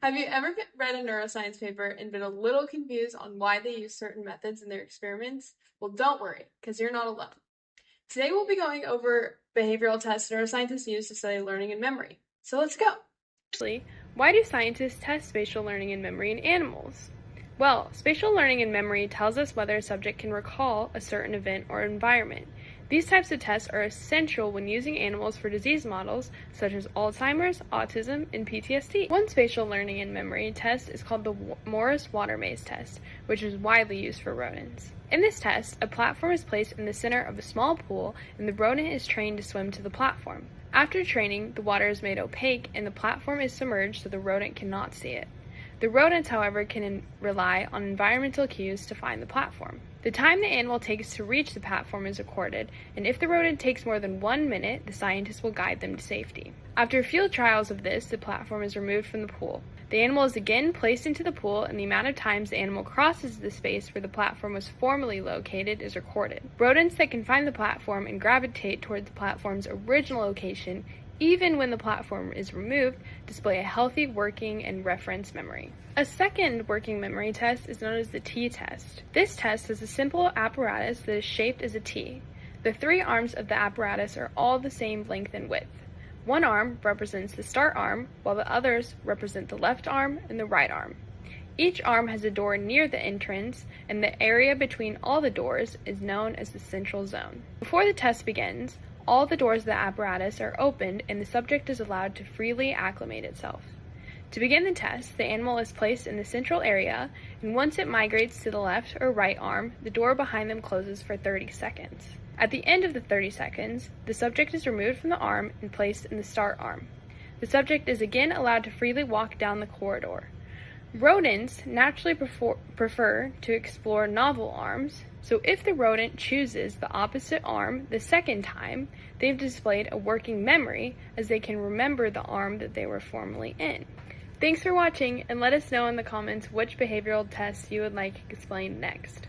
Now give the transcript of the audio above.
Have you ever read a neuroscience paper and been a little confused on why they use certain methods in their experiments? Well, don't worry, because you're not alone. Today we'll be going over behavioral tests neuroscientists use to study learning and memory. So let's go. Actually, why do scientists test spatial learning and memory in animals? Well, spatial learning and memory tells us whether a subject can recall a certain event or environment. These types of tests are essential when using animals for disease models such as Alzheimer's, autism, and PTSD. One spatial learning and memory test is called the Morris Water Maze test, which is widely used for rodents. In this test, a platform is placed in the center of a small pool and the rodent is trained to swim to the platform. After training, the water is made opaque and the platform is submerged so the rodent cannot see it. The rodents, however, can rely on environmental cues to find the platform. The time the animal takes to reach the platform is recorded, and if the rodent takes more than 1 minute, the scientists will guide them to safety. After field trials of this, the platform is removed from the pool. The animal is again placed into the pool, and the amount of times the animal crosses the space where the platform was formerly located is recorded. Rodents that can find the platform and gravitate toward the platform's original location even when the platform is removed, display a healthy working and reference memory. A second working memory test is known as the T-test. This test is a simple apparatus that is shaped as a T. The 3 arms of the apparatus are all the same length and width. One arm represents the start arm, while the others represent the left arm and the right arm. Each arm has a door near the entrance, and the area between all the doors is known as the central zone. Before the test begins, all the doors of the apparatus are opened and the subject is allowed to freely acclimate itself. To begin the test, the animal is placed in the central area, and once it migrates to the left or right arm, the door behind them closes for 30 seconds. At the end of the 30 seconds, the subject is removed from the arm and placed in the start arm. The subject is again allowed to freely walk down the corridor. Rodents naturally prefer to explore novel arms, so if the rodent chooses the opposite arm the second time, they've displayed a working memory as they can remember the arm that they were formerly in. Thanks for watching, and let us know in the comments which behavioral tests you would like explained next.